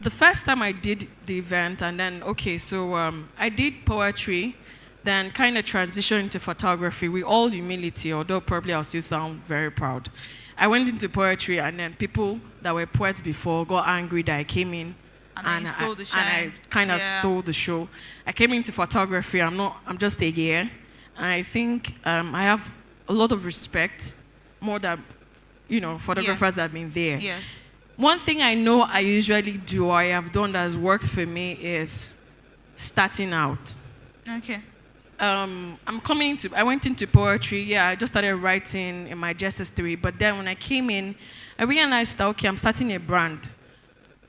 The first time I did the event, and then, I did poetry, then kind of transitioned into photography with all humility, although probably I'll still sound very proud. I went into poetry, and then people that were poets before got angry that I came in. And I kind of stole the show. I came into photography. I'm just a year. And I think I have a lot of respect, more than, photographers have been there. Yes. One thing I know I usually do, or I have done that has worked for me, is starting out. Okay. I went into poetry. Yeah, I just started writing in my JSS3. But then when I came in, I realized that, okay, I'm starting a brand.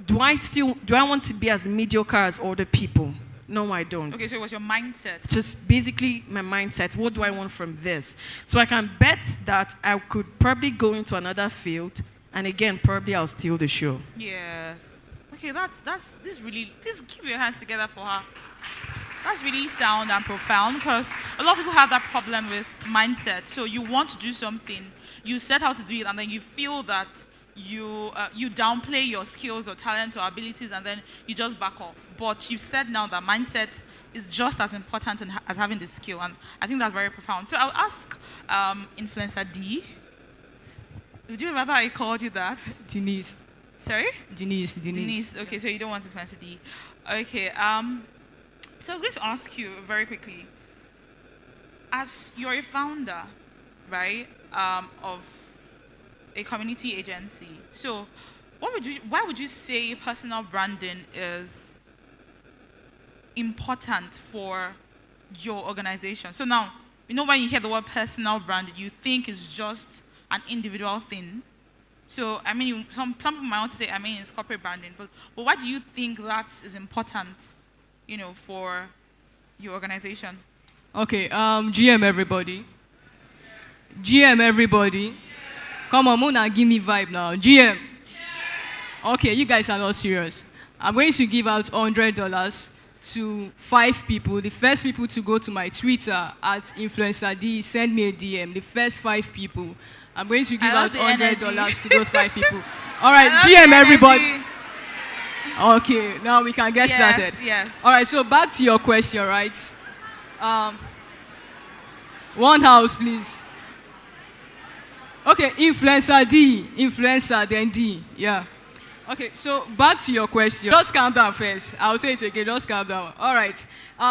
Do I want to be as mediocre as other people? No, I don't. Okay, so it was your mindset. Just basically my mindset. What do I want from this? So I can bet that I could probably go into another field, and again, probably I'll steal the show. Yes. Okay, this keep your hands together for her. That's really sound and profound, because a lot of people have that problem with mindset. So you want to do something, you set out to do it, and then you feel that you downplay your skills or talent or abilities, and then you just back off. But you said now that mindset is just as important as having the skill, and I think that's very profound. So I'll ask Influencer D. Did you remember I called you that? Denise. Sorry? Denise. Okay, so you don't want Influencer D. Okay. So I was going to ask you very quickly, as you're a founder, right, of a community agency. So, why would you say personal branding is important for your organization? So now, when you hear the word personal branding, you think it's just an individual thing. So, some people might want to say, it's corporate branding, but why do you think that is important, for your organization? Okay, GM everybody. Come on, Mona, give me vibe now. GM. Okay, you guys are not serious. I'm going to give out $100 to 5 people. The first people to go to my Twitter at Influencer D, send me a DM. The first 5 people. I'm going to give out $100 to those 5 people. All right, GM everybody. Okay, now we can get started. Yes. All right, so back to your question, right? One house, please. Okay, influencer D, influencer, then D, yeah. Okay, so back to your question. Just calm down first. I'll say it again, just calm down. All right,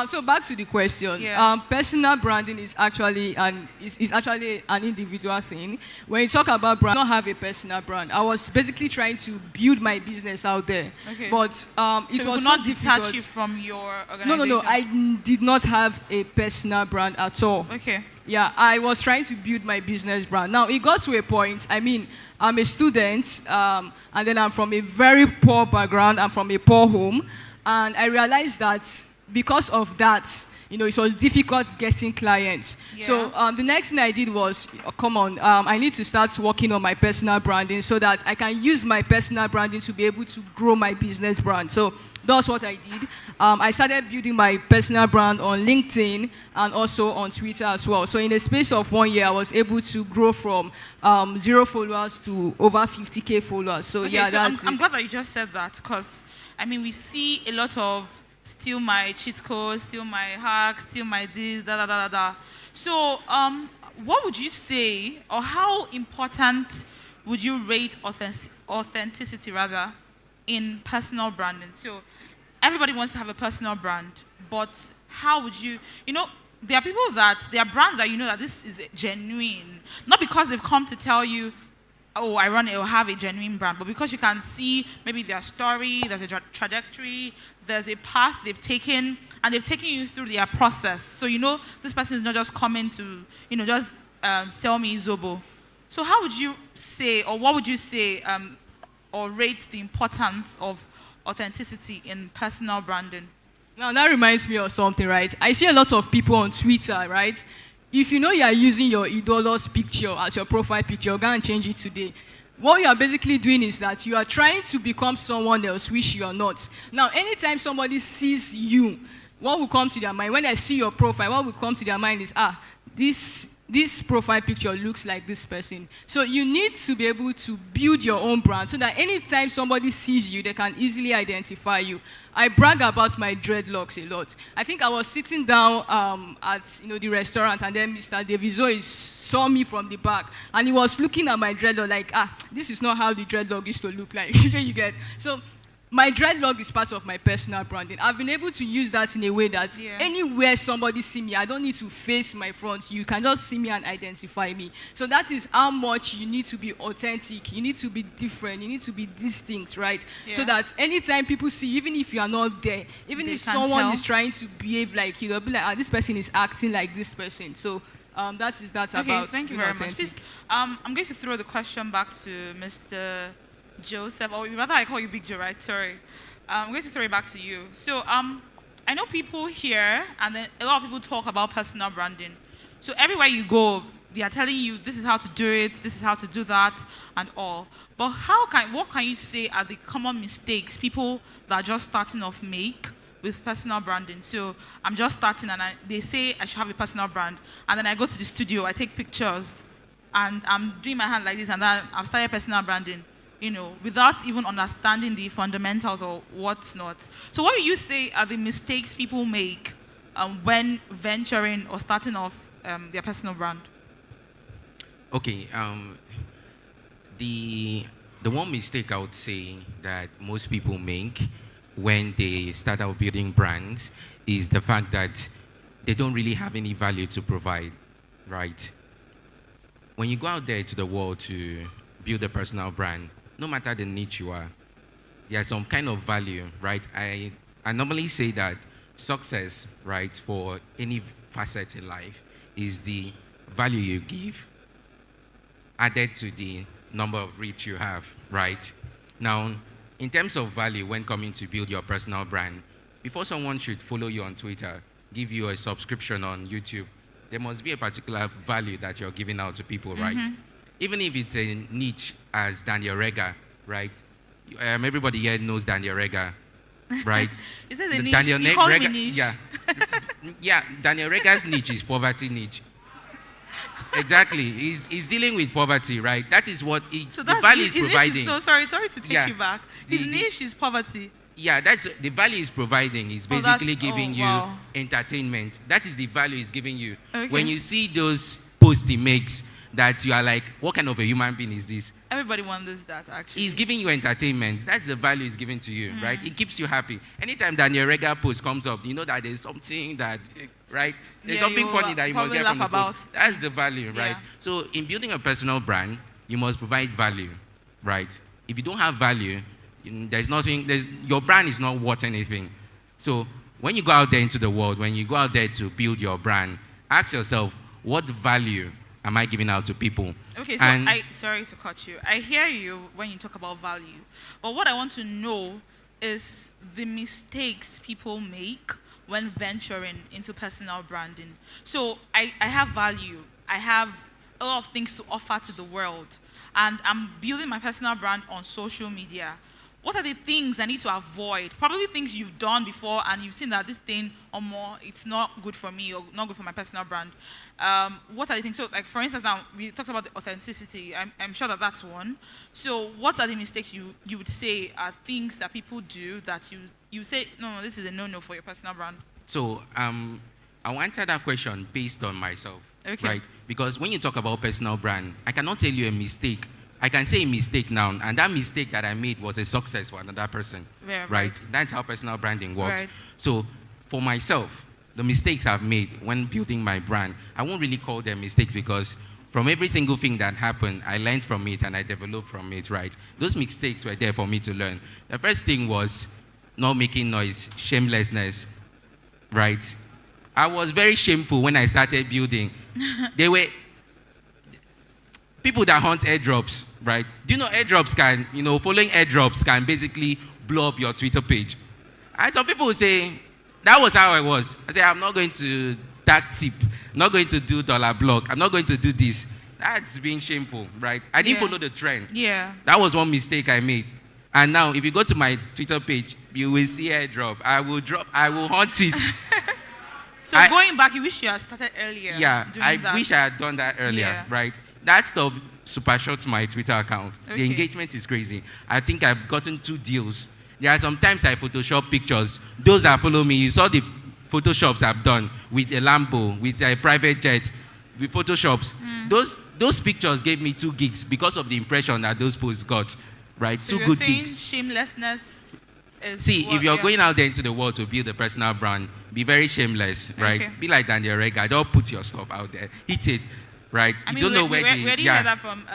so back to the question. Yeah. Personal branding is actually an individual thing. When you talk about brand, I don't have a personal brand. I was basically trying to build my business out there. Okay. But it was not difficult. detach you from your organization? No, I did not have a personal brand at all. Okay. Yeah, I was trying to build my business brand. Now, it got to a point, I'm a student, and then I'm from a very poor background, I'm from a poor home, and I realized that because of that, it was difficult getting clients. Yeah. So the next thing I did was, I need to start working on my personal branding so that I can use my personal branding to be able to grow my business brand. So that's what I did. I started building my personal brand on LinkedIn and also on Twitter as well. So in the space of 1 year, I was able to grow from 0 followers to over 50K followers. So okay, yeah, so that's I'm glad that you just said that, because we see a lot of steal my cheat code, steal my hack, steal my this, da. So what would you say, or how important would you rate authenticity rather in personal branding? So everybody wants to have a personal brand, but how would you, there are people there are brands that that this is genuine, not because they've come to tell you, oh, I have a genuine brand, but because you can see maybe their story, there's a trajectory, there's a path they've taken, and they've taken you through their process. So this person is not just coming to, just sell me Zobo. So how would you say, or what would you say, or rate the importance of authenticity in personal branding? Now, that reminds me of something, right? I see a lot of people on Twitter, right? If you are using your idol's picture as your profile picture, you're going to change it today. What you are basically doing is that you are trying to become someone else, which you are not. Now, anytime somebody sees you, what will come to their mind? When I see your profile, what will come to their mind is, this this profile picture looks like this person. So you need to be able to build your own brand so that anytime somebody sees you, they can easily identify you. I brag about my dreadlocks a lot. I think I was sitting down at the restaurant, and then Mr. Deviso saw me from the back, and he was looking at my dreadlock like, this is not how the dreadlock used to look like. You get? So my dreadlock is part of my personal branding. I've been able to use that in a way that anywhere somebody see me, I don't need to face my front. You can just see me and identify me. So that is how much you need to be authentic. You need to be different. You need to be distinct, right? Yeah. So that anytime people see, even if you are not there, even if someone is trying to behave like you, they'll be like, this person is acting like this person. So that's about. Okay, thank you very much. Please, I'm going to throw the question back to Mr. Joseph, or rather I call you Big Joe, right? Sorry. I'm going to throw it back to you. So I know people here, and then a lot of people talk about personal branding. So everywhere you go, they are telling you this is how to do it, this is how to do that, and all. But what can you say are the common mistakes people that are just starting off make with personal branding? So I'm just starting, and they say I should have a personal brand, and then I go to the studio, I take pictures, and I'm doing my hand like this, and then I've started personal branding, without even understanding the fundamentals or what's not. So what do you say are the mistakes people make when venturing or starting off their personal brand? Okay, the one mistake I would say that most people make when they start out building brands is the fact that they don't really have any value to provide, right? When you go out there to the world to build a personal brand, no matter the niche you are, there's some kind of value, right? I normally say that success, right, for any facet in life is the value you give added to the number of reach you have, right? Now, in terms of value when coming to build your personal brand, before someone should follow you on Twitter, give you a subscription on YouTube, there must be a particular value that you're giving out to people, right? Even if it's a niche as Daniel Rega, right? Everybody here knows Daniel Rega, right? It says a niche. Daniel Rega, niche. Yeah. Yeah, Daniel Rega's niche is poverty niche. Exactly. He's dealing with poverty, right? That is what the value is providing. Sorry to take you back. His niche is poverty. Yeah, that's the value he's providing. Is basically giving you entertainment. That is the value he's giving you. Okay. When you see those posts he makes, that you are like, what kind of a human being is this? Everybody wonders that, actually. He's giving you entertainment. That's the value he's giving to you, right? It keeps you happy. Anytime Daniel Rega post comes up, you know that there's something that, right? There's something funny that you must get from the post. That's the value, right? So in building a personal brand, you must provide value, right? If you don't have value, your brand is not worth anything. So when you go out there into the world, when you go out there to build your brand, ask yourself, what value am I giving out to people? Okay, so sorry to cut you. I hear you when you talk about value. But what I want to know is the mistakes people make when venturing into personal branding. So I have value. I have a lot of things to offer to the world. And I'm building my personal brand on social media. What are the things I need to avoid? Probably things you've done before and you've seen that this thing or more, it's not good for me or not good for my personal brand. What are the things? So, like, for instance, now, we talked about the authenticity. I'm sure that that's one. So, what are the mistakes you would say are things that people do that you say, no, this is a no-no for your personal brand? So, I'll answer that question based on myself, right? Because when you talk about personal brand, I cannot tell you a mistake. I can say a mistake now, and that mistake that I made was a success for another person, right? That's how personal branding works. Right. So, for myself, the mistakes I've made when building my brand, I won't really call them mistakes because from every single thing that happened, I learned from it and I developed from it, right? Those mistakes were there for me to learn. The first thing was not making noise, shamelessness, right? I was very shameful when I started building. There were people that hunt airdrops, right? Do you know airdrops can, following airdrops can basically blow up your Twitter page. And some people will say, that was how I was. I say, I'm not going to tag tip. I'm not going to do dollar block. I'm not going to do this. That's being shameful, right? I didn't follow the trend. Yeah. That was one mistake I made. And now, if you go to my Twitter page, you will see airdrop. I will hunt it. So going back, you wish you had started earlier. Yeah, I that. wish I had done that earlier, Yeah. right? That stuff supershots my Twitter account. Okay. The engagement is crazy. I think I've gotten 2 deals. There are sometimes I Photoshop pictures. Those that follow me, you saw the Photoshops I've done with a Lambo, with a private jet, with Photoshops. Those pictures gave me 2 gigs because of the impression that those posts got, right? So 2 you're good saying gigs. shamelessness is See, what- if you're yeah. going out there into the world to build a personal brand, be very shameless, right? Okay. Be like Daniel Rega. Don't put your stuff out there. Hit it, right? I You mean, don't know where where the do you hear that from?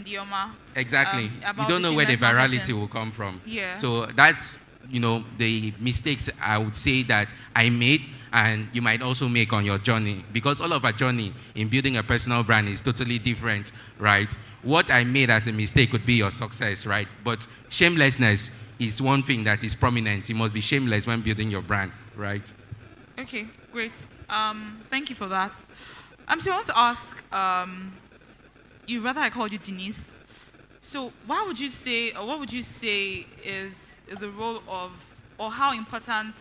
Dioma. exactly. You about don't know where the shameless virality marketing. will come from. Yeah. So that's the mistakes I would say that I made, and you might also make on your journey, because all of our journey in building a personal brand is totally different, right? What I made as a mistake could be your success, right? But shamelessness is one thing that is prominent. You must be shameless when building your brand, right? Okay, great. Thank you for that. So I want to ask, you rather I called you Denise. So what would you say is the role of, or how important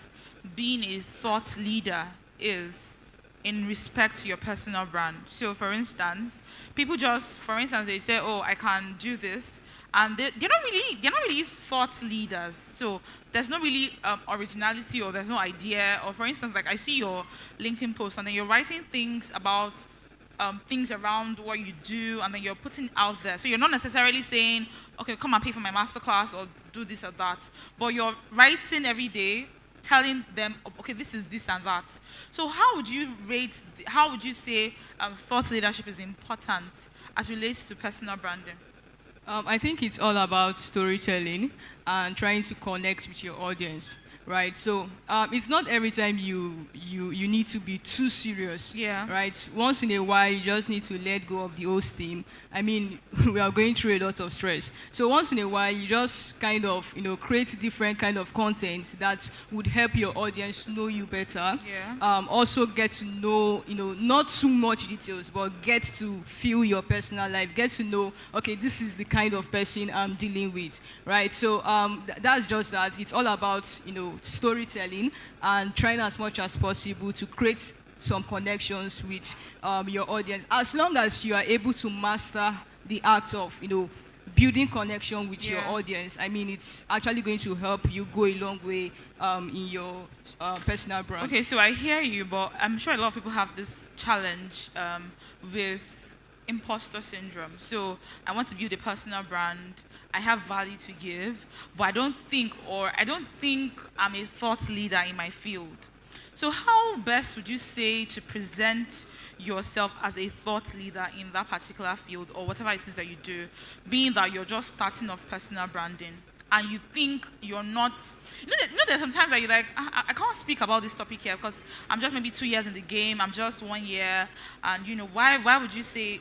being a thought leader is in respect to your personal brand? So for instance, people just, for instance, they say, oh, I can do this, and they're not really thought leaders. So there's no really originality, or there's no idea. Or for instance, like I see your LinkedIn post, and then you're writing things about things around what you do, and then you're putting out there. So you're not necessarily saying, okay, come and pay for my masterclass or do this or that, but you're writing every day, telling them, okay, this is this and that. So how would you say thought leadership is important as relates to personal branding? I think it's all about storytelling and trying to connect with your audience, right? So it's not every time you need to be too serious, Yeah. right? Once in a while, you just need to let go of the old steam. I mean, we are going through a lot of stress. So once in a while, you just kind of, create different kind of content that would help your audience know you better. Yeah. Also get to know, not too much details, but get to feel your personal life, get to know, okay, this is the kind of person I'm dealing with, right? So that's just that. It's all about, storytelling and trying as much as possible to create some connections with your audience. As long as you are able to master the art of, building connection with your audience, I mean, it's actually going to help you go a long way in your personal brand. Okay, so I hear you, but I'm sure a lot of people have this challenge with imposter syndrome. So I want to build a personal brand. I have value to give, but I don't think I'm a thought leader in my field. So how best would you say to present yourself as a thought leader in that particular field, or whatever it is that you do, being that you're just starting off personal branding and you think you're not, there's sometimes that you're like, I can't speak about this topic here because I'm just maybe 2 years in the game, I'm just 1 year, and why would you say,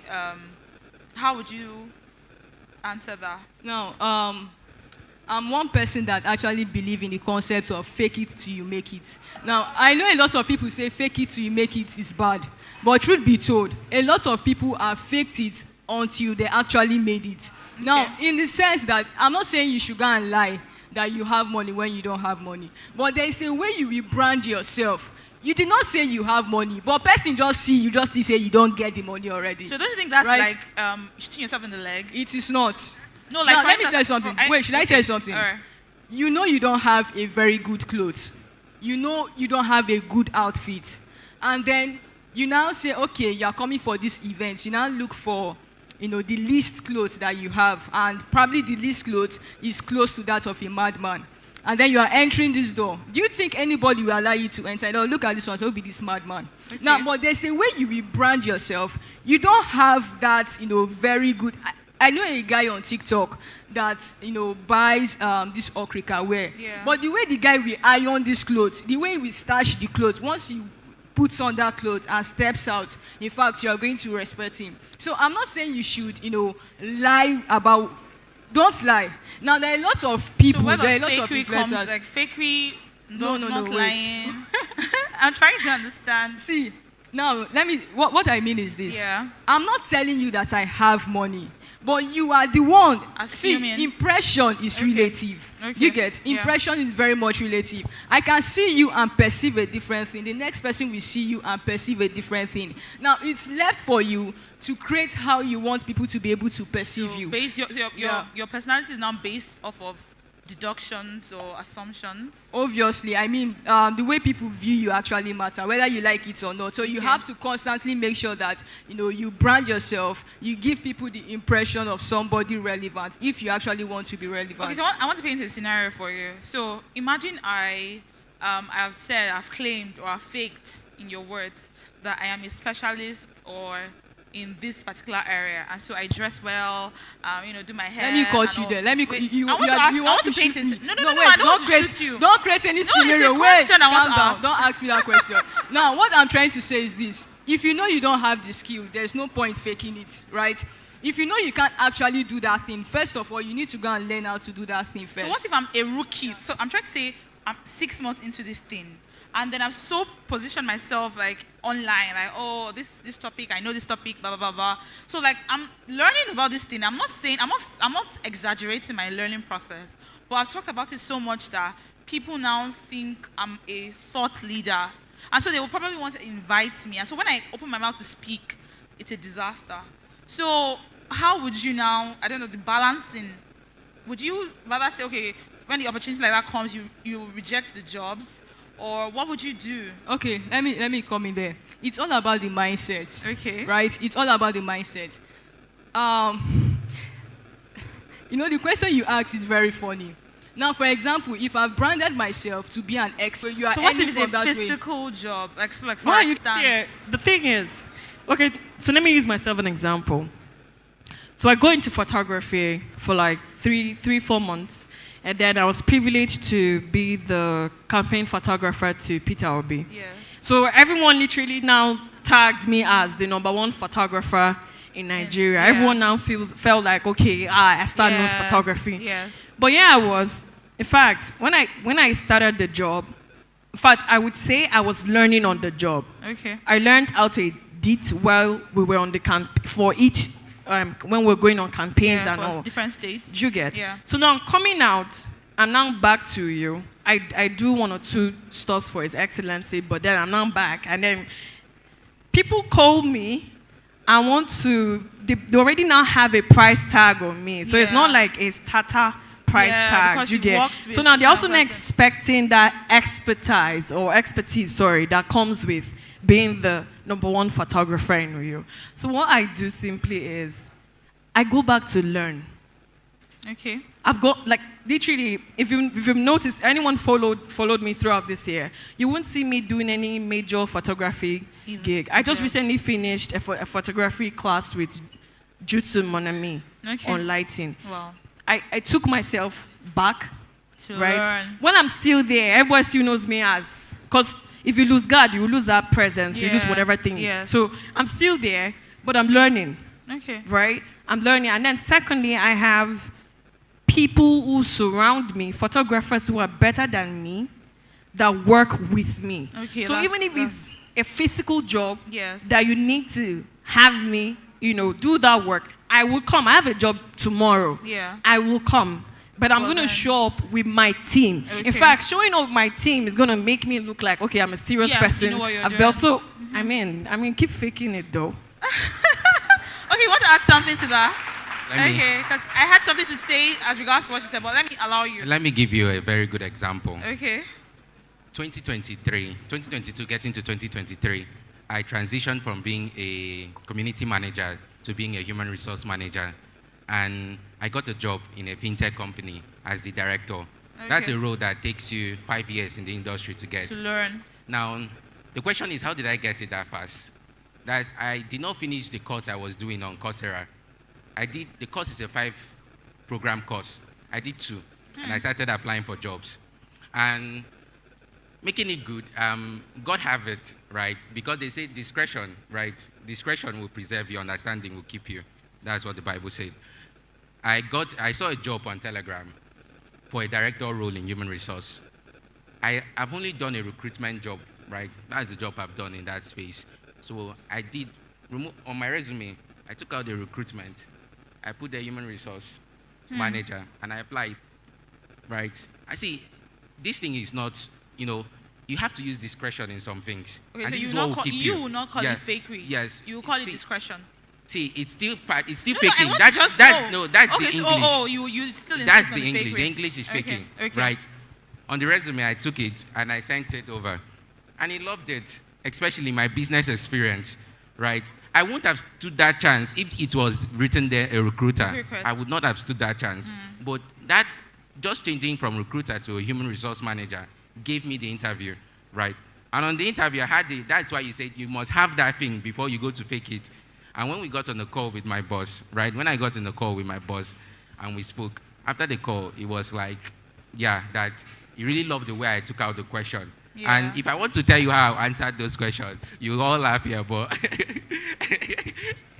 how would you answer that? Now, I'm one person that actually believes in the concept of fake it till you make it. Now, I know a lot of people say fake it till you make it is bad. But truth be told, a lot of people have faked it until they actually made it. Okay. Now, in the sense that I'm not saying you should go and lie that you have money when you don't have money. But there is a way you will brand yourself. You did not say you have money, but person just see you just say you don't get the money already. So don't you think that's right? like shooting yourself in the leg? It is not. No, like now, for let me instance, tell you something. Wait, should I tell you something? All right. You know you don't have a very good clothes. You know you don't have a good outfit. And then you now say, okay, you are coming for this event. You now look for, the least clothes that you have. And probably the least clothes is close to that of a madman. And then you are entering this door. Do you think anybody will allow you to enter? No, look at this one, so it'll be this madman. Okay. Now, but there's a way you will brand yourself. You don't have that, very good... I know a guy on TikTok that, buys this okrika wear. Yeah. But the way the guy will iron these clothes, the way we stash the clothes, once he puts on that clothes and steps out, in fact, you are going to respect him. So I'm not saying you should, lie about... Don't lie. Now, there are lots of people, so there are lots of fakery influencers. Like fakery, not wait. lying. I'm trying to understand. See, Now, what I mean is this. Yeah. I'm not telling you that I have money, but you are the one. Assuming. See, impression is relative. Okay. You get? Yeah. Impression is very much relative. I can see you and perceive a different thing. The next person will see you and perceive a different thing. Now, it's left for you to create how you want people to be able to perceive you. Your personality is now based off of deductions or assumptions. Obviously, I mean, the way people view you actually matter, whether you like it or not. So you have to constantly make sure that, you brand yourself, you give people the impression of somebody relevant, if you actually want to be relevant. Okay, so I want to paint a scenario for you. So imagine I've claimed or I've faked in your words that I am a specialist or in this particular area, and so I dress well, do my hair. Let me cut you all. there. Let me. Wait, You I want to shoot paint me. it. No, wait, I don't want to shoot you. Don't create any scenario. It's a Wait, question I want calm to down. ask. Don't ask me that question. Now, what I'm trying to say is this: if you know you don't have the skill, there's no point faking it, right? If you know you can't actually do that thing, first of all, you need to go and learn how to do that thing first. So what if I'm a rookie? So I'm trying to say I'm 6 months into this thing, and then I've so positioned myself like online, like, oh, this topic, I know this topic, blah blah blah blah. So like I'm learning about this thing. I'm not exaggerating my learning process, but I've talked about it so much that people now think I'm a thought leader, and so they will probably want to invite me. And so when I open my mouth to speak, it's a disaster. So how would you now, I don't know, the balancing, would you rather say, okay, when the opportunity like that comes, you reject the jobs, or what would you do? Okay, let me come in there. It's all about the mindset. Okay. Right? It's all about the mindset. The question you asked is very funny. Now, for example, if I've branded myself to be an expert, you are So what earning if from it's a that way. physical job, like for Why you instance? see, the thing is, okay, so let me use myself an example. So I go into photography for like 4 months, and then I was privileged to be the campaign photographer to Peter Obi. Yes. So everyone literally now tagged me as the #1 photographer in Nigeria. Yeah. Everyone now felt like, okay, Esther knows photography. Yes. But yeah, I was. In fact, when I started the job, in fact, I would say I was learning on the job. Okay. I learned how to edit while we were on the for each when we're going on campaigns and for all. different states. Do you get? Yeah. So now I'm coming out, I'm now back to you. I do 1 or 2 stuff for His Excellency, but then I'm now back, and then people call me. I want to. They already now have a price tag on me, so it's not like a starter price tag. because You you've get? worked with So now they're also not person. expecting that expertise, that comes with being the #1 photographer in Rio. So what I do simply is, I go back to learn. Okay. I've got, like, literally, if you've noticed, anyone followed me throughout this year, you won't see me doing any major photography gig. I just recently finished a photography class with Jutsu Monami on lighting. Wow. I took myself back, To right? learn. When I'm still there, everybody still knows me as, because if you lose God, you lose that presence, you lose Yes, whatever thing. yes. So I'm still there, but I'm learning. Okay. Right? I'm learning. And then secondly, I have people who surround me, photographers who are better than me, that work with me. Okay, So even if it's a physical job Yes. that you need to have me, do that work, I will come. I have a job tomorrow. Yeah. I will come. But I'm Well going to then. show up with my team. In Okay. fact, showing up with my team is going to make me look like, okay, I'm a serious Yes, you person. know what you're I've doing. built. So, I mean, keep faking it though. Okay, you want to add something to that? Let me- Okay, because I had something to say as regards to what you said, but let me allow you. Let me give you a very good example. Okay. 2022, getting to 2023, I transitioned from being a community manager to being a human resource manager. And I got a job in a fintech company as the director. That's Okay. a role that takes you 5 years in the industry to get. To learn. Now, the question is, how did I get it that fast? That I did not finish the course I was doing on Coursera. The course is a 5-program course. I did 2, and I started applying for jobs. And making it good, God have it, right? Because they say discretion, right? Discretion will preserve you, understanding will keep you. That's what the Bible said. I saw a job on Telegram for a director role in human resource. I've only done a recruitment job, right? That's the job I've done in that space. So I did remove on my resume. I took out the recruitment. I put the human resource manager, and I applied. Right? I see. This thing is not, you have to use discretion in some things. Okay, and so this you is will what not will call, keep you will not call Yeah. it fakery. Yes. You will call it See, discretion. See, it's still No, faking. I want to That's just that's know. no, that's Okay, the so, English. you still insist That's on the English. fakery. The English is Okay, faking, okay. right? On the resume, I took it and I sent it over, and he loved it, especially my business experience, right? I wouldn't have stood that chance if it was written there a recruiter. Recruit. I would not have stood that chance. But that just changing from recruiter to a human resource manager gave me the interview, right? And on the interview, I had it. That's why you said you must have that thing before you go to fake it. And when we got on the call with my boss, right? When I got on the call with my boss and we spoke, after the call, it was like, yeah, that he really loved the way I took out the question. Yeah. And if I want to tell you how I answered those questions, you all laugh here, but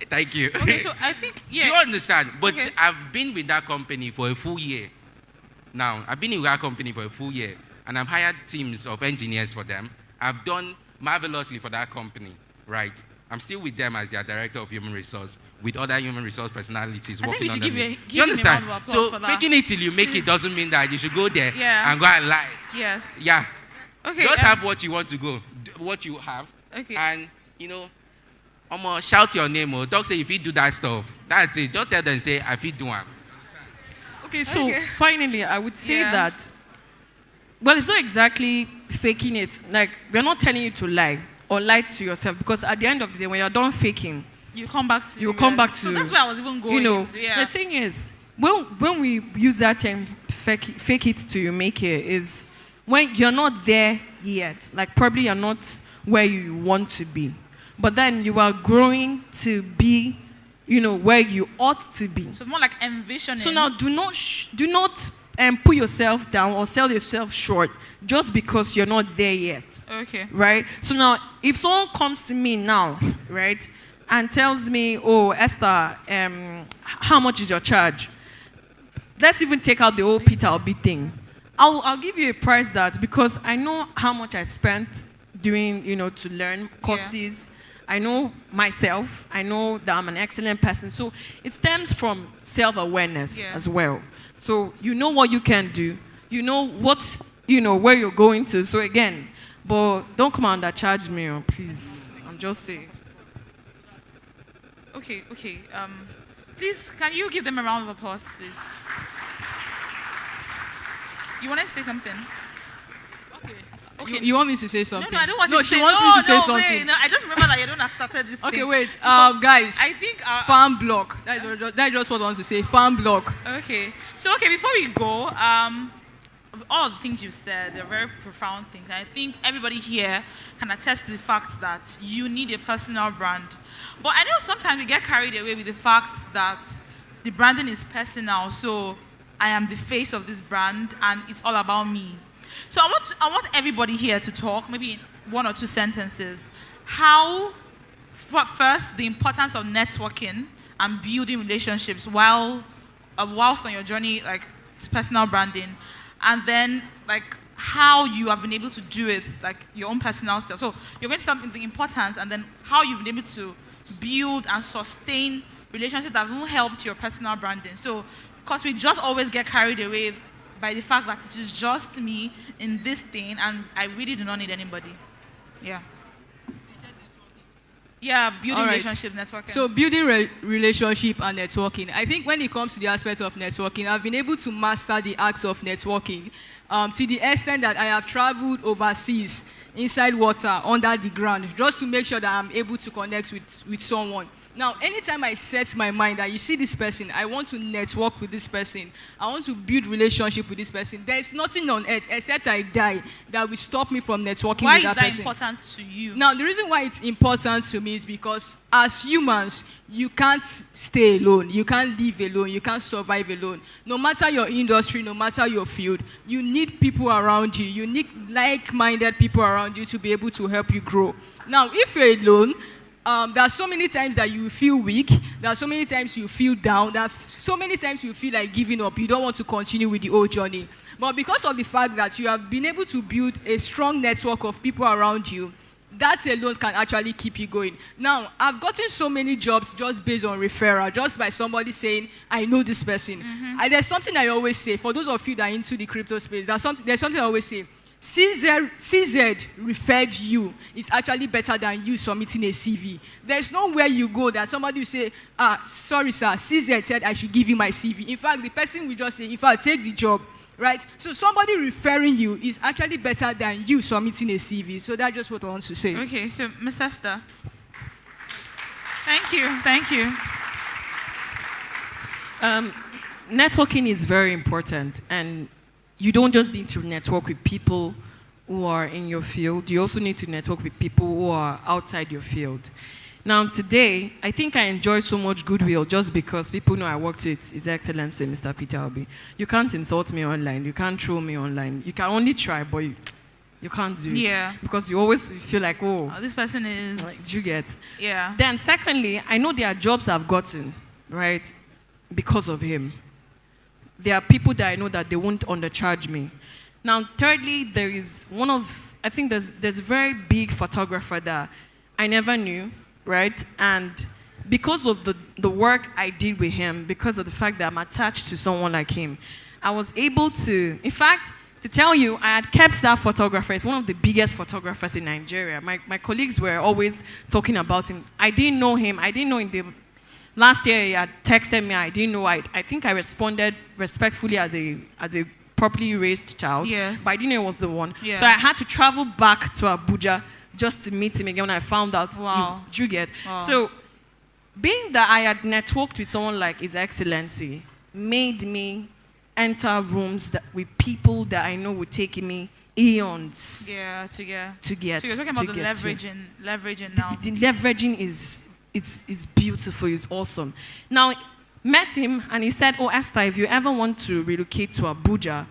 thank you. Okay, so I think, You yeah. understand? But Okay. I've been with that company for a full year. Now, I've been with that company for a full year, and I've hired teams of engineers for them. I've done marvelously for that company, right? I'm still with them as their director of human resource, with other human resource personalities I think working we should under give me. give You him a understand? round of applause So for that. faking it till you make it doesn't mean that you should go there Yeah. and go and lie. Yes. Yeah. Okay. Just have what you want to go, what you have, Okay. and shout your name. Or dog say if you do that stuff, that's it. Don't tell them say I fit do one. Okay, so Okay. finally, I would say Yeah. that, well, it's not exactly faking it. Like, we're not telling you to lie or lie to yourself, because at the end of the day, when you're done faking, You come back to. you come back So to. that's where I was even going. Yeah. The thing is, when we use that term, fake it till you make it, is when you're not there yet. Like, probably you're not where you want to be, but then you are growing to be, where you ought to be. So more like envisioning. So now, do not put yourself down or sell yourself short just because you're not there yet, Okay. right? So now, if someone comes to me now, right, and tells me, "Oh, Esther, how much is your charge?" Let's even take out the whole Peter Obi thing. I'll give you a price that, because I know how much I spent doing, to learn courses. I know myself. I know that I'm an excellent person. So it stems from self-awareness Yeah. as well. So you know what you can do. You know what, where you're going to. So again, but don't come and undercharge me, please. I'm just saying. Okay. Please, can you give them a round of applause, please? You want to say something? Okay. You want me to say something? No, I don't want you to she say. wants no, me to say no, something. Wait, no, I just remember that you don't have started this Okay, thing. wait. Guys, I think. fan block. That's just what I want to say. Fan block. Okay. So, before we go, all the things you said, they're very profound things. I think everybody here can attest to the fact that you need a personal brand. But I know sometimes we get carried away with the fact that the branding is personal. So I am the face of this brand and it's all about me. So I want everybody here to talk, maybe in one or two sentences, first, the importance of networking and building relationships whilst on your journey, like, to personal branding, and then, like, how you have been able to do it, like, your own personal self. So you're going to start with the importance, and then how you've been able to build and sustain relationships that will help your personal branding. So, because we just always get carried away by the fact that it is just me in this thing, and I really do not need anybody. Yeah. Yeah, building All right. relationships, networking. So building relationship and networking. I think when it comes to the aspect of networking, I've been able to master the acts of networking to the extent that I have traveled overseas, inside water, under the ground, just to make sure that I'm able to connect with someone. Now, anytime I set my mind that you see this person, I want to network with this person, I want to build relationship with this person, there's nothing on earth except I die that will stop me from networking why with is that that person. important to you? Now, the reason why it's important to me is because as humans, you can't stay alone. You can't live alone. You can't survive alone. No matter your industry, no matter your field, you need people around you. You need like-minded people around you to be able to help you grow. Now, if you're alone, there are so many times that you feel weak. There are so many times you feel down. There are so many times you feel like giving up. You don't want to continue with the old journey. But because of the fact that you have been able to build a strong network of people around you, that alone can actually keep you going. Now, I've gotten so many jobs just based on referral, just by somebody saying, I know this person. And there's something I always say, for those of you that are into the crypto space, there's something I always say. CZ referred you is actually better than you submitting a CV. There's nowhere you go that somebody will say, sorry sir, CZ said I should give you my CV. In fact, the person will just say, if I take the job, right? So somebody referring you is actually better than you submitting a CV. So that's just what I want to say. Okay, so Ms. Esther. Thank you, thank you. Networking is very important, and you don't just need to network with people who are in your field. You also need to network with people who are outside your field. Now, today, I think I enjoy so much goodwill just because people know I worked with His Excellency, Mr. Peter Obi. You can't insult me online. You can't troll me online. You can only try, but you can't do it. Yeah. Because you always feel like, oh, This person is... like, do you get? Yeah. Then, secondly, I know there are jobs I've gotten, right, because of him. There are people that I know that they won't undercharge me. Now, thirdly, there is I think there's a very big photographer that I never knew, right? And because of the work I did with him, because of the fact that I'm attached to someone like him, I was able to, in fact, to tell you, I had kept that photographer. He's one of the biggest photographers in Nigeria. My colleagues were always talking about him. I didn't know him. I didn't know in the last year he had texted me. I didn't know. I think I responded respectfully as a properly raised child. Yes. But I didn't know it was the one. Yeah. So I had to travel back to Abuja just to meet him again when I found out. Wow. Do you get? Wow. So being that I had networked with someone like His Excellency made me enter rooms with people that I know would take me eons Yeah, to get. to get. So you're talking about to the get to. leveraging now. The leveraging is beautiful, it's awesome. Now, met him and he said, oh, Esther, if you ever want to relocate to Abuja,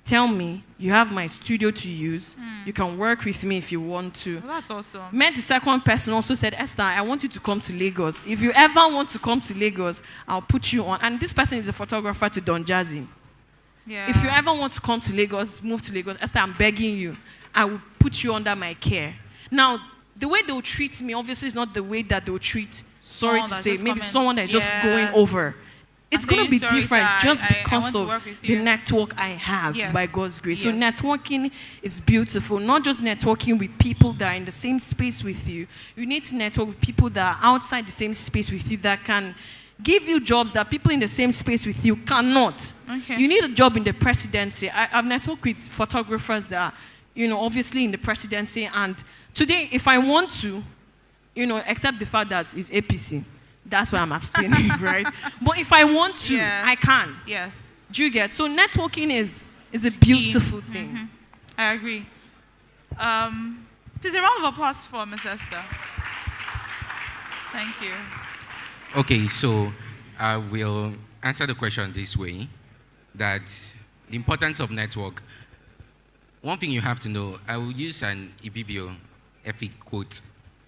tell me, you have my studio to use. You can work with me if you want to. Well, that's awesome. Met the second person, also said, Esther, I want you to come to Lagos. If you ever want to come to Lagos, I'll put you on. And this person is a photographer to Don Jazzy. Yeah. If you ever want to come to Lagos, move to Lagos, Esther, I'm begging you, I will put you under my care. Now, the way they'll treat me, obviously, is not the way that they'll treat, sorry Someone to that's say, just maybe coming. someone that's just Yes. going over. It's And going to be saying, "Sorry, different sir, just I because want to of work with the you." network I have Yes. by God's grace. So Yes. networking is beautiful. Not just networking with people that are in the same space with you. You need to network with people that are outside the same space with you that can give you jobs that people in the same space with you cannot. Okay. You need a job in the presidency. I've networked with photographers that are, obviously in the presidency. And today, if I want to, except the fact that it's APC, that's why I'm abstaining, right? But if I want to, Yes. I can. Yes. Do you get? So networking is a beautiful thing. Mhm. I agree. There's a round of applause for Ms. Esther. Thank you. Okay, so I will answer the question this way, that the importance of network. One thing you have to know, I will use an Ibibio Efi quote.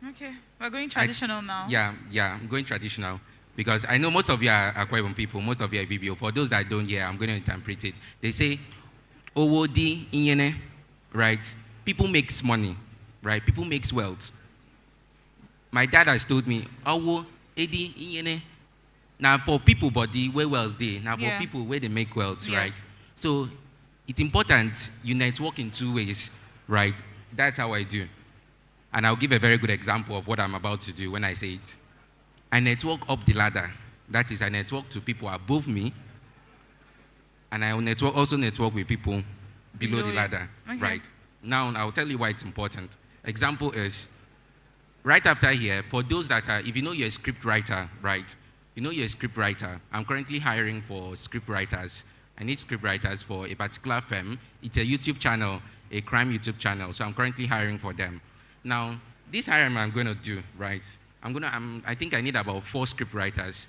Okay. We're going traditional now. Yeah, I'm going traditional because I know most of you are Akwa Ibom people, most of you are Ibibio. For those that don't hear, I'm going to interpret it. They say, Owodi inyene, right? People makes money, right? People makes wealth. My dad has told me, Owo edi inyene. Now for people body where wealth they, now for Yeah. people where they make wealth, Yes. right? So it's important you network in two ways, right? That's how I do. And I'll give a very good example of what I'm about to do when I say it. I network up the ladder. That is, I network to people above me, and I will also network with people below Below the you. ladder, Okay. right? Now, I'll tell you why it's important. Example is, right after here, for those that are, if you know you're a script writer, right? You know you're a script writer. I'm currently hiring for script writers. I need script writers for a particular firm. It's a YouTube channel, a crime YouTube channel, so I'm currently hiring for them. Now, this hiring I'm going to do, right? I think I need about 4 script writers.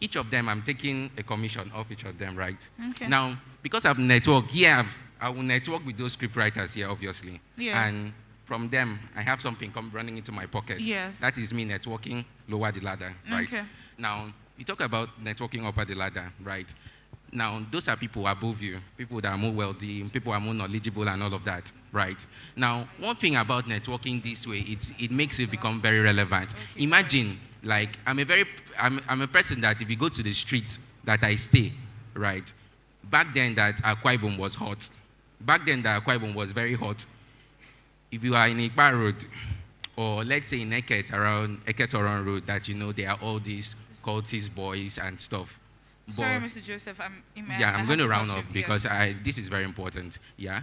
Each of them, I'm taking a commission off each of them, right? Okay. Now, because I've networked, I will network with those script writers here, obviously. Yes. And from them, I have something come running into my pocket. Yes. That is me networking lower the ladder, right? Okay. Now, you talk about networking upper the ladder, right? Now, those are people above you, people that are more wealthy, people are more knowledgeable and all of that, right? Now, one thing about networking this way, it makes it become very relevant. Imagine, like, I'm a person that if you go to the streets that I stay, right? Back then that Akwa Ibom was hot. Back then that Akwa Ibom was very hot. If you are in Ikpa Road, or let's say in Eketoran Road, that you know there are all these cultist boys and stuff. Sorry, Mr. Joseph, I'm going to round up because this is very important. Yeah,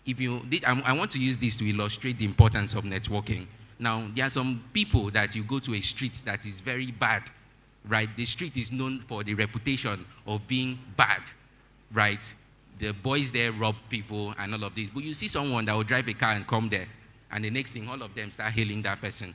I want to use this to illustrate the importance of networking. Now, there are some people that you go to a street that is very bad, right? The street is known for the reputation of being bad, right? The boys there rob people and all of this. But you see someone that will drive a car and come there, and the next thing, all of them start hailing that person.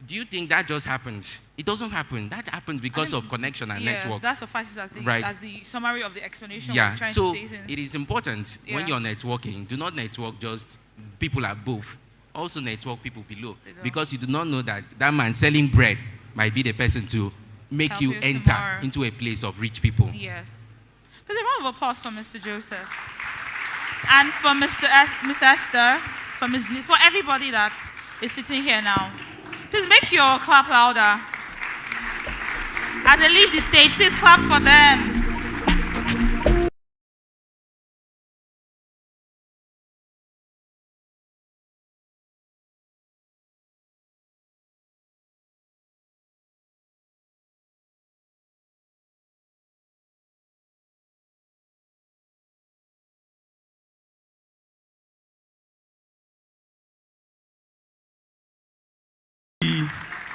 Do you think that just happened? It doesn't happen. That happens because of connection and network. That suffices as the summary of the explanation. Yeah, we're trying so to say it is important when you're networking. Do not network just people above. Also network people below. Because you do not know that that man selling bread might be the person to make help you enter tomorrow. into a place of rich people. Yes. There's a round of applause for Mr. Joseph. And for Miss Esther, for everybody that is sitting here now. Please make your clap louder. As they leave the stage, please clap for them.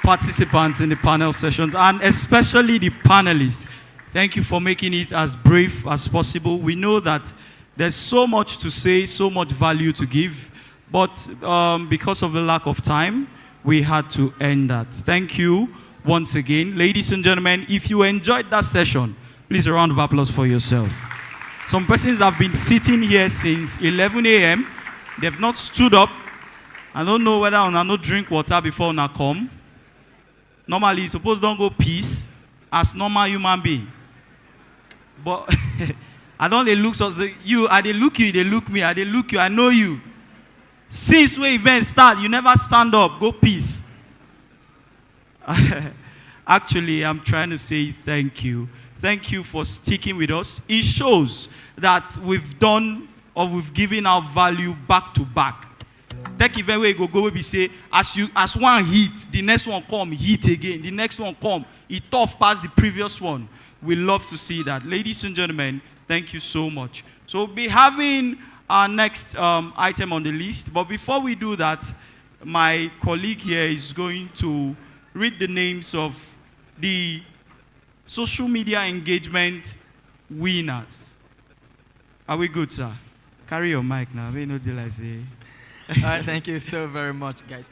Participants in the panel sessions, and especially the panelists. Thank you for making it as brief as possible. We know that there's so much to say, so much value to give, but because of the lack of time, we had to end that. Thank you once again. Ladies and gentlemen, if you enjoyed that session, please a round of applause for yourself. Some persons have been sitting here since 11 a.m. They've not stood up. I don't know whether I no drink water before I come. Normally, you suppose don't go peace as normal human being. But I don't they look so you, I they look you, they look me, I they look you, I know you. Since we event start, you never stand up, go peace. Actually, I'm trying to say thank you. Thank you for sticking with us. It shows that we've done or we've given our value back to back. Take event where you go we say as one hit, the next one come hit again, the next one come, it tough past the previous one. We love to see that. Ladies and gentlemen, thank you so much. So we'll be having our next item on the list, but before we do that, my colleague here is going to read the names of the social media engagement winners. Are we good, sir? Carry your mic now. We know the like say. All right, thank you so very much, guys.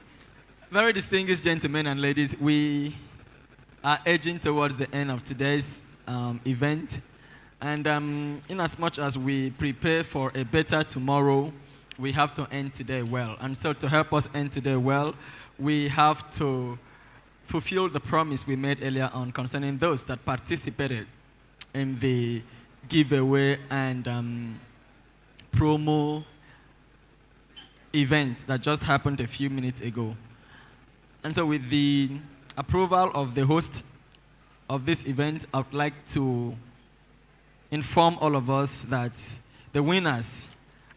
Very distinguished gentlemen and ladies, we are edging towards the end of today's event. And in as much as we prepare for a better tomorrow, we have to end today well. And so to help us end today well, we have to fulfill the promise we made earlier on concerning those that participated in the giveaway and promo event that just happened a few minutes ago. And so with the approval of the host of this event, I would like to inform all of us that the winners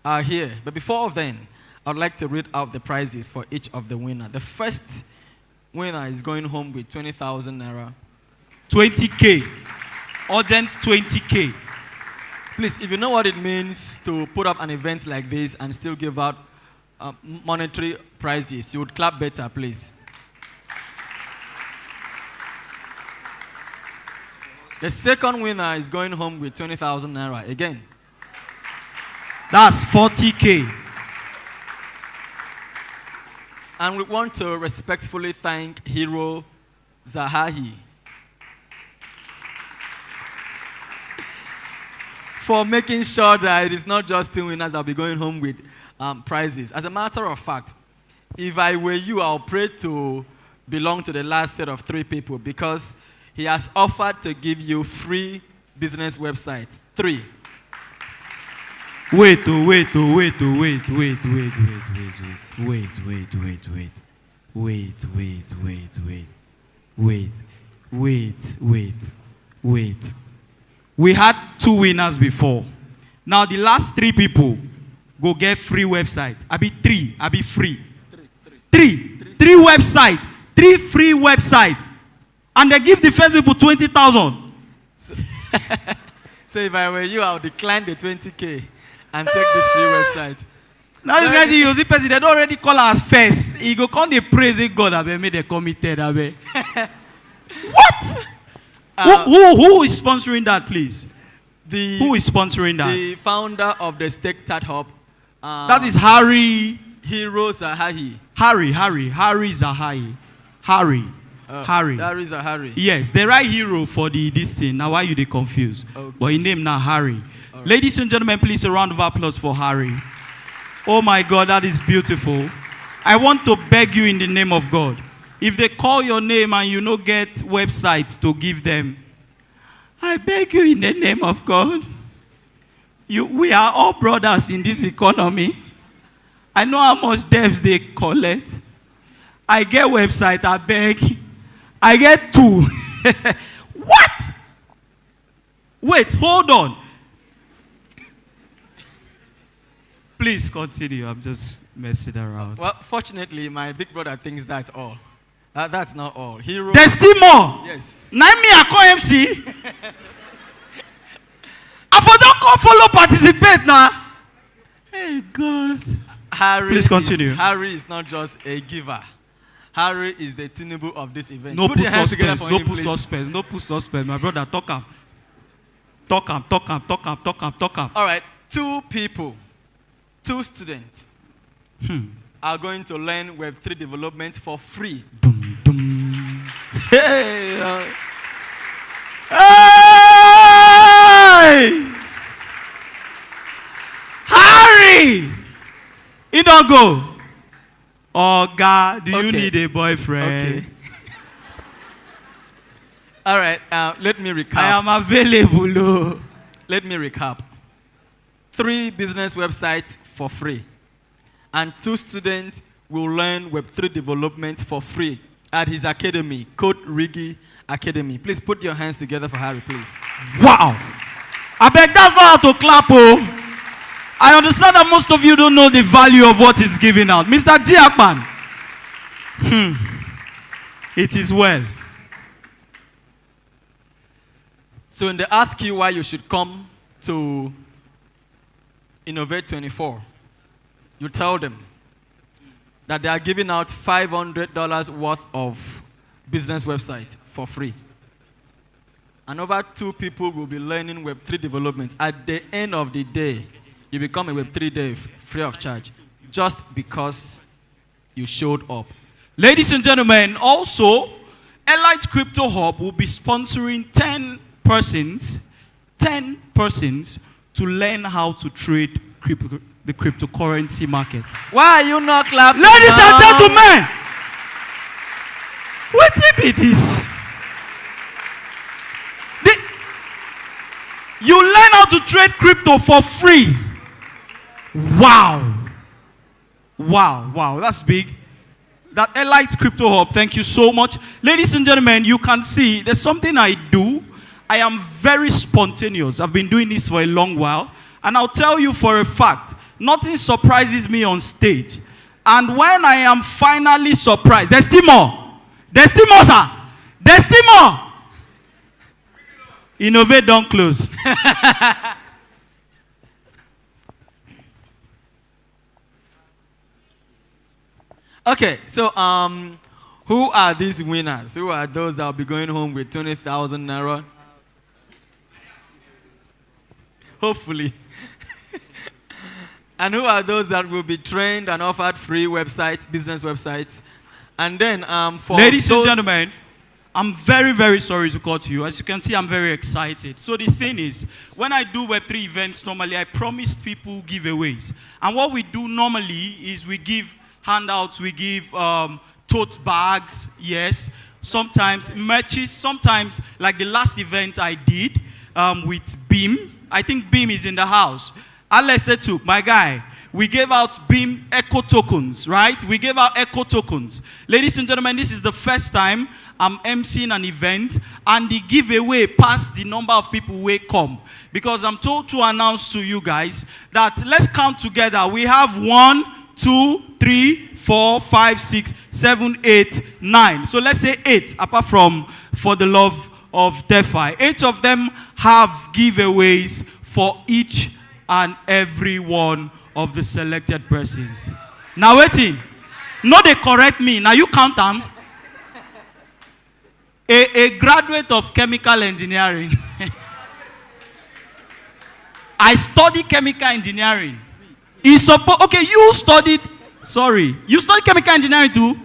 are here. But before then, I would like to read out the prizes for each of the winners. The first winner is going home with 20,000 naira. 20K. Urgent 20K. Please, if you know what it means to put up an event like this and still give out monetary prizes, you would clap better, please. The second winner is going home with 20,000 naira again. That's 40K. And we want to respectfully thank Hero Zahahi for making sure that it is not just two winners that will be going home with prizes. As a matter of fact, if I were you, I'll pray to belong to the last set of 3 people because he has offered to give you free business website. 3. Wait, wait, wait, wait. We had 2 winners before. Now the last 3 people go get free website. I be 3. I be free. 3 websites. 3 free websites. And they give the first people 20,000. So if I were you, I would decline the 20K and take this free website. Now this guy, the Yosi person, they don't already call us first. He go come, they praise God, I made they committed, What? Who is sponsoring that, please? Who is sponsoring that? The founder of the Steak Tart Hub. That is Harry. Hero Zahahi. Harry Zahahi. Harry. Harry Zahahi. Yes, they write hero for this thing. Now why you they confused? Okay. But his name now Harry. Right. Ladies and gentlemen, please a round of applause for Harry. Oh my God, that is beautiful. I want to beg you in the name of God. If they call your name and you no get websites to give them, I beg you in the name of God. We are all brothers in this economy. I know how much debts they collect. I get website, I beg. I get 2. What? Wait, hold on. Please continue. I'm just messing around. Well, fortunately, my big brother thinks that's all. That's not all. Hero. There's still more. Yes. Now me, I call MC. I for don't come follow participate now. Hey God. Please continue. Harry is not just a giver. Harry is the Tinubu of this event. No Put put your hands together suspense. for No him, put please. suspense. No put suspense. My brother, talk him. Talk him. All right. 2 people, 2 students are going to learn Web3 development for free. Dum, dum. Hey! Hey! Harry! He don't go. Oh God, do you Okay. need a boyfriend? Okay. All right. Let me recap. I am available. Oh. Let me recap. 3 business websites for free. And 2 students will learn Web3 development for free at his academy, Code Rigi Academy. Please put your hands together for Harry, please. Wow. I beg that's not how to clap. Oh. I understand that most of you don't know the value of what is given out. Mr. Diakman. It is well. So when they ask you why you should come to INNOVATE'24, you tell them that they are giving out $500 worth of business websites for free. And over 2 people will be learning Web3 development. At the end of the day, you become a Web3 dev free of charge just because you showed up. Ladies and gentlemen, also, Elite Crypto Hub will be sponsoring 10 persons to learn how to trade the cryptocurrency market. Why are you not clapping? Ladies now? and gentlemen, what be this? You learn how to trade crypto for free. Wow, that's big. That Elite Crypto Hub, thank you so much. Ladies and gentlemen, you can see there's something I do. I am very spontaneous. I've been doing this for a long while. And I'll tell you for a fact, nothing surprises me on stage. And when I am finally surprised, there's still more. There's still more, sir. There's still more. Innovate, don't close. Okay, so who are these winners? Who are those that will be going home with 20,000 naira? Hopefully. And who are those that will be trained and offered free websites, business websites? And then for Ladies and those- gentlemen, I'm very, very sorry to cut you. As you can see, I'm very excited. So the thing is, when I do Web3 events, normally I promise people giveaways. And what we do normally is we give handouts, we give tote bags, yes. Sometimes merches, sometimes like the last event I did, with Beam. I think Beam is in the house. Alesetu, my guy. We gave out Beam Echo tokens, right? We gave out Echo tokens. Ladies and gentlemen, this is the first time I'm emceeing an event and the giveaway passed the number of people who come. Because I'm told to announce to you guys that let's count together. We have 1, 2, 3, 4, 5, 6, 7, 8, 9. So let's say 8, apart from For the Love of DeFi. 8 of them have giveaways for each and every one of the selected persons. Now waiting. No, they correct me. Now you count them. A graduate of chemical engineering. I studied chemical engineering. Okay, you studied, sorry, you studied chemical engineering too?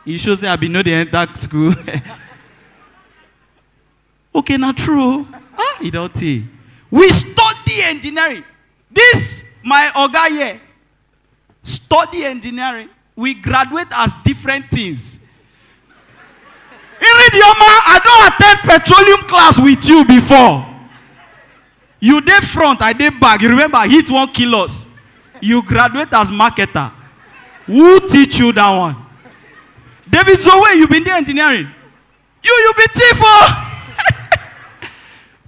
You should say, I've been know the entire school. Okay, not true. You don't see. We study engineering. This, my oga here, study engineering. We graduate as different things. Iridioma, I don't attend petroleum class with you before. You did front, I did back. You remember, heat won't kill us. You graduate as marketer. Who teach you that one? David Zoe, you been there engineering. You be thief.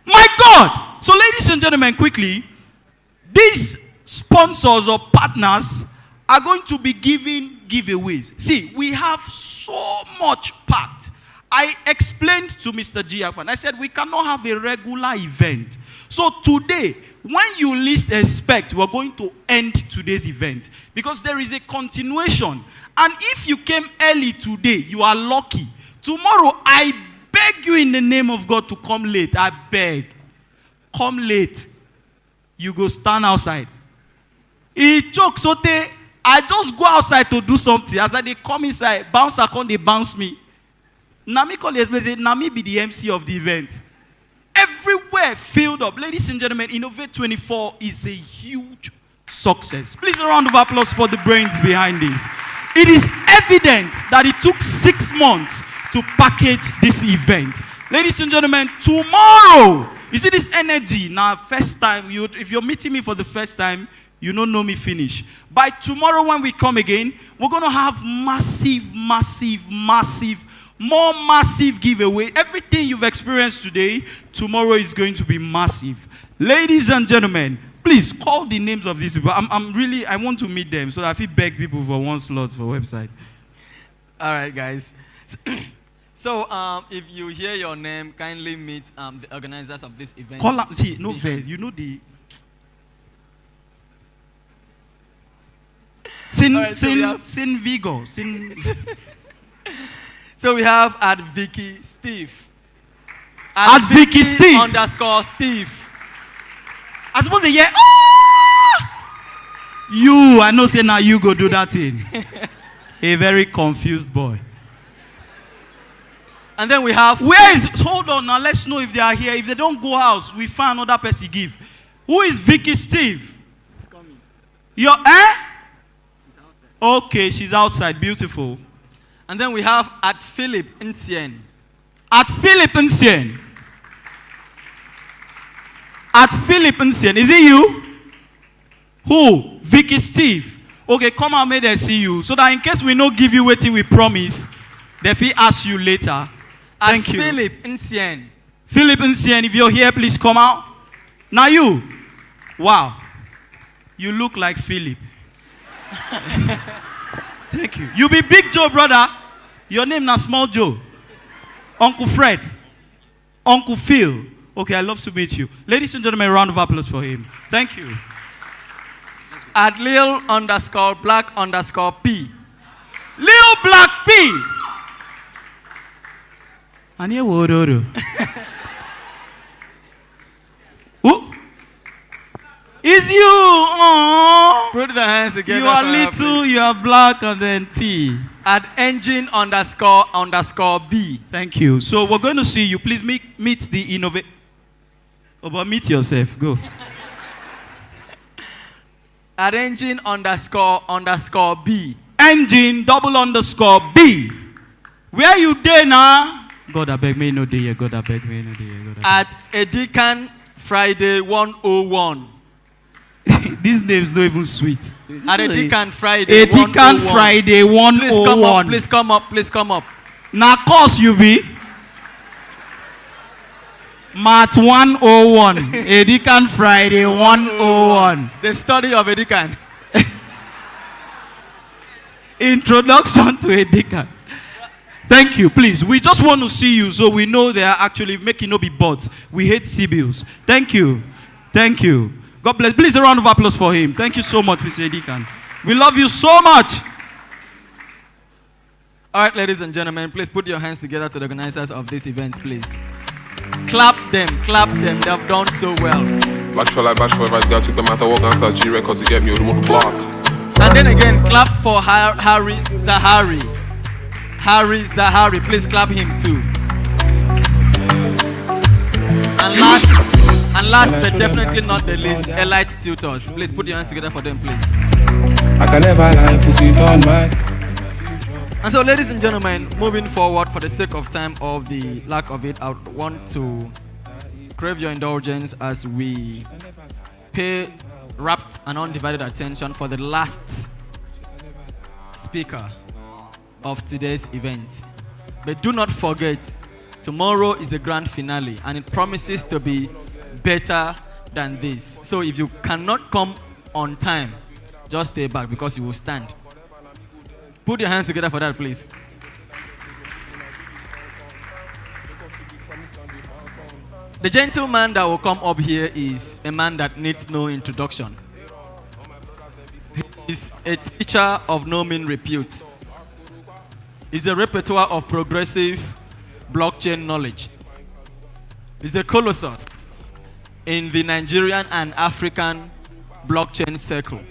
My God. So ladies and gentlemen, quickly, these sponsors or partners are going to be giving giveaways. See, we have so much packed. I explained to Mr. Giakwan, I said we cannot have a regular event. So today, when you least expect, we're going to end today's event because there is a continuation. And if you came early today, you are lucky. Tomorrow, I beg you in the name of God to come late. I beg. Come late. You go stand outside. He chokes sote. I just go outside to do something. As I they come inside, bounce account, they bounce me. Nami call the explain, say, Nami be the MC of the event. Everywhere filled up. Ladies and gentlemen, INNOVATE'24 is a huge success. Please a round of applause for the brains behind this. It is evident that it took 6 months to package this event. Ladies and gentlemen, tomorrow, you see this energy. Now, first time, if you're meeting me for the first time, you don't know me finish. By tomorrow when we come again, we're going to have more massive giveaway. Everything you've experienced today, tomorrow is going to be massive. Ladies and gentlemen, please call the names of these people. I want to meet them so that if you beg people for 1 slot for website. All right, guys. So, if you hear your name, kindly meet the organizers of this event. Call up, see, no fair. You know the... Sin Vigo. So we have at Vicky Steve. At Vicky Steve. _Steve. I suppose they hear, I know say now you go do that thing. A very confused boy. And then we have... Hold on now, let's know if they are here. If they don't go house, we find another person give. Who is Vicky Steve? She's coming. Your, She's outside. Okay, she's outside, beautiful. And then we have at Philip Nsien. At Philip Nsien. At Philip Nsien. Is it you? Who? Vicky Steve. Okay, come out, may they see you. So that in case we no give you what we promise, they will ask you later. Thank you. Philip Nsien. Philip Nsien, if you're here, please come out. Now you. Wow. You look like Philip. Thank you. You be Big Joe, brother. Your name na Small Joe. Uncle Fred. Uncle Phil. Okay, I love to meet you. Ladies and gentlemen, a round of applause for him. Thank you. At Lil _Black_P. Lil Black P. And here, who? It's you. Aww. Put the hands together. You are little, you are black, and then P. At engine __B. Thank you. So we're going to see you. Please meet the Innovate. Oh, but meet yourself. Go. At engine __B. Engine _B. Where you there now? God, I beg me no day. God, I beg me no day. God, I beg. At Edikan Friday 101. These names not even sweet. At Edikan Friday Edikan 101. Friday 101. Please come up. Please come up. Now, course you be. March 101. Edikan Friday 101. The study of Edikan. Introduction to Edikan. Thank you, please. We just want to see you so we know they are actually making no be bots. We hate CBILs. Thank you. Thank you. God bless. Please, a round of applause for him. Thank you so much, Mr. Edikan. We love you so much. All right, ladies and gentlemen, please put your hands together to the organizers of this event, please. Clap them, clap them. They have done so well. Black for life, bash for everybody. Gotta take the matter, walk answer G records to get me with the clock. And then again, clap for Harry Zahari. Harry Zahari, please clap him too. And last but definitely not the least, Elite Tutors. Please put your hands together for them, please. I can never lie, put it on my. And so, ladies and gentlemen, moving forward for the sake of time of the lack of it, I want to crave your indulgence as we pay rapt and undivided attention for the last speaker of today's event. But do not forget, tomorrow is the grand finale and it promises to be better than this. So if you cannot come on time, just stay back because you will stand. Put your hands together for that, please. The gentleman that will come up here is a man that needs no introduction. He is a teacher of no mean repute. He's a repertoire of progressive blockchain knowledge. He's a colossus in the Nigerian and African blockchain circle.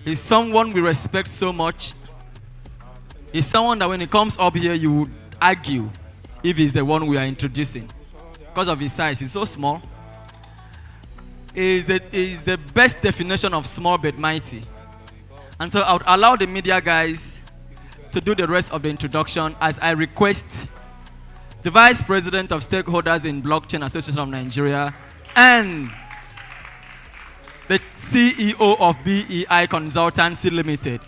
He's someone we respect so much. He's someone that when he comes up here, you would argue if he's the one we are introducing. Because of his size, he's so small. He's the best definition of small but mighty. And so I would allow the media guys to do the rest of the introduction as I request the Vice President of Stakeholders in Blockchain Association of Nigeria and the CEO of BEI Consultancy Limited,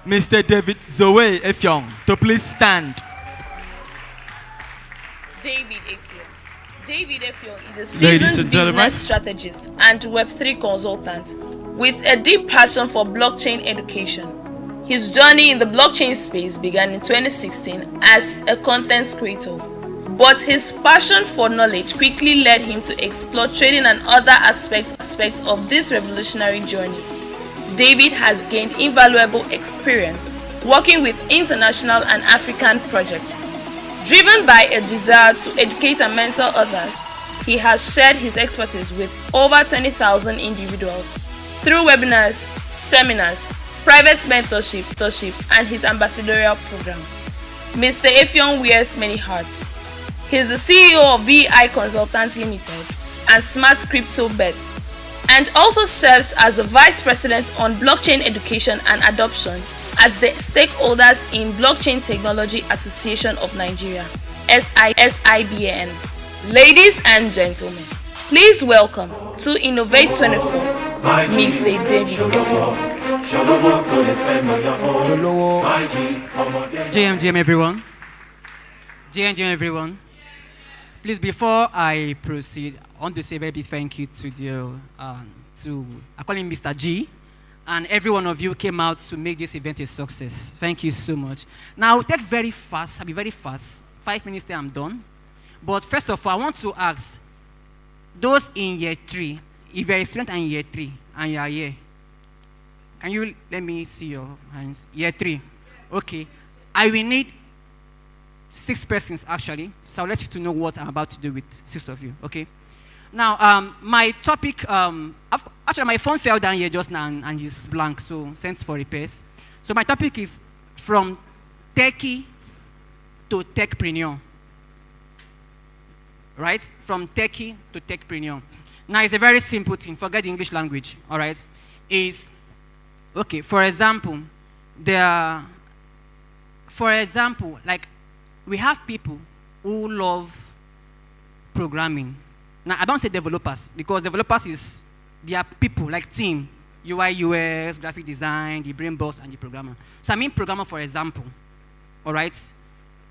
Mr. David Zoe Efyong, to please stand. David Efyong. David Efyong is a seasoned business strategist and Web3 consultant with a deep passion for blockchain education. His journey in the blockchain space began in 2016 as a content creator, but his passion for knowledge quickly led him to explore trading and other aspects of this revolutionary journey. David has gained invaluable experience working with international and African projects. Driven by a desire to educate and mentor others, he has shared his expertise with over 20,000 individuals through webinars, seminars, private mentorship, and his ambassadorial program. Mr. Efyong wears many hats. He is the CEO of BEI Consultancy Limited and Smart Crypto Bet, and also serves as the Vice President on Blockchain Education and Adoption at the Stakeholders in Blockchain Technology Association of Nigeria, SIBAN. Ladies and gentlemen, please welcome to INNOVATE'24, Mr. David Efyong. GM everyone. GM everyone. Please, before I proceed, I want to say a very big thank you to I call him Mr. G, and every one of you came out to make this event a success. Thank you so much. Now, I'll take very fast. I'll be very fast. 5 minutes, then I'm done. But first of all, I want to ask those in year 3, if you're a student in year 3 and you are here, can you let me see your hands? Year 3. Okay. I will need 6 persons actually, so I'll let you to know what I'm about to do with 6 of you. Okay. Now, my topic, actually my phone fell down here just now and it's blank, so sent for repairs. So my topic is from techie to techpreneur. Right? From techie to techpreneur. Now, it's a very simple thing. Forget the English language. All right? Is okay. For example, like we have people who love programming. Now, I don't say developers, because developers they are people like team, UI, UX, graphic design, the brain box, and the programmer. So I mean programmer, for example, all right?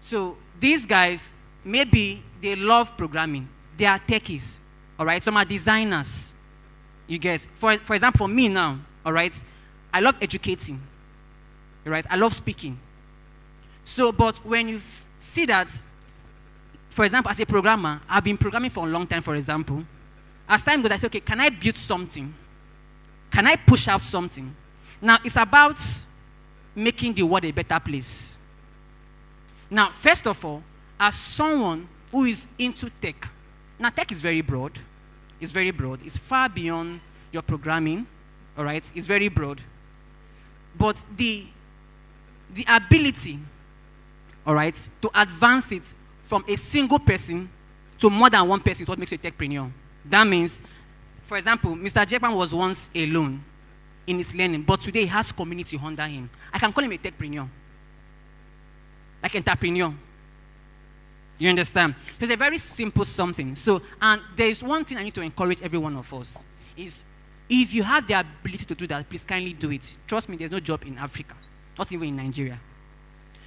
So these guys, maybe they love programming. They are techies, all right? Some are designers, you get. For example, for me now, all right, I love educating, all right? I love speaking. So, but when you see that, for example, as a programmer, I've been programming for a long time, for example. As time goes, I say, okay, can I build something? Can I push out something? Now, it's about making the world a better place. Now, first of all, as someone who is into tech, now tech is very broad. It's very broad. It's far beyond your programming, all right? It's very broad. But the ability, all right, to advance it from a single person to more than one person is what makes you a techpreneur. That means, for example, Mr. Japan was once alone in his learning, but today he has community under him. I can call him a techpreneur, like entrepreneur. You understand? It's a very simple something. So, and there is one thing I need to encourage every one of us, is if you have the ability to do that, please kindly do it. Trust me, there's no job in Africa, not even in Nigeria.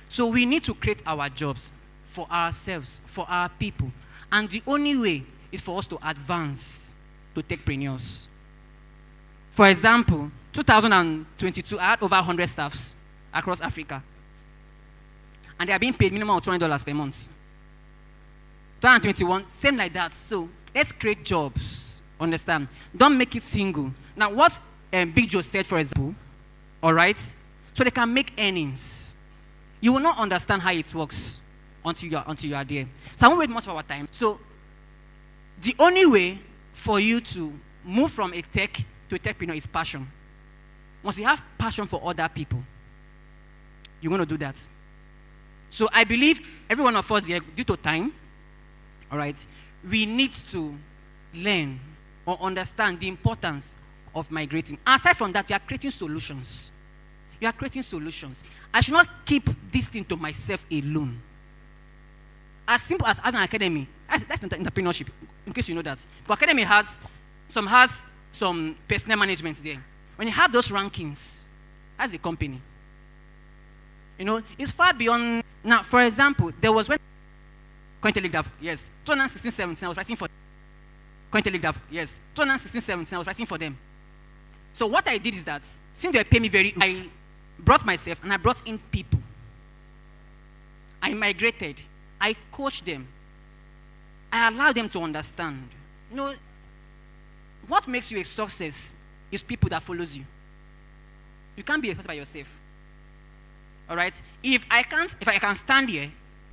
So we need to create our jobs for ourselves, for our people. And the only way is for us to advance to techpreneurs. For example, 2022, I had over 100 staffs across Africa. And they are being paid minimum of $20 per month. 2021, same like that. So let's create jobs, understand? Don't make it single. Now what Big Joe said, for example, all right? So they can make earnings. You will not understand how it works until you are there. So I won't waste much of our time. So the only way for you to move from a tech to a techpreneur is passion. Once you have passion for other people, you're going to do that. So I believe every one of us here, due to time, all right, we need to learn or understand the importance of migrating. Aside from that, you are creating solutions. You are creating solutions. I should not keep this thing to myself alone. As simple as having an academy, that's entrepreneurship, in case you know that. Because academy has some personnel management there. When you have those rankings, as a company, you know, it's far beyond. Now, for example, there was when Cointelegraph, yes, 2016-17, I was writing for Cointelegraph, yes, 2016-17, I was writing for them. So what I did is that, since they pay me I brought myself and I brought in people. I migrated. I coached them. I allowed them to understand. You know, what makes you a success is people that follows you. You can't be a success by yourself. All right? If I can stand here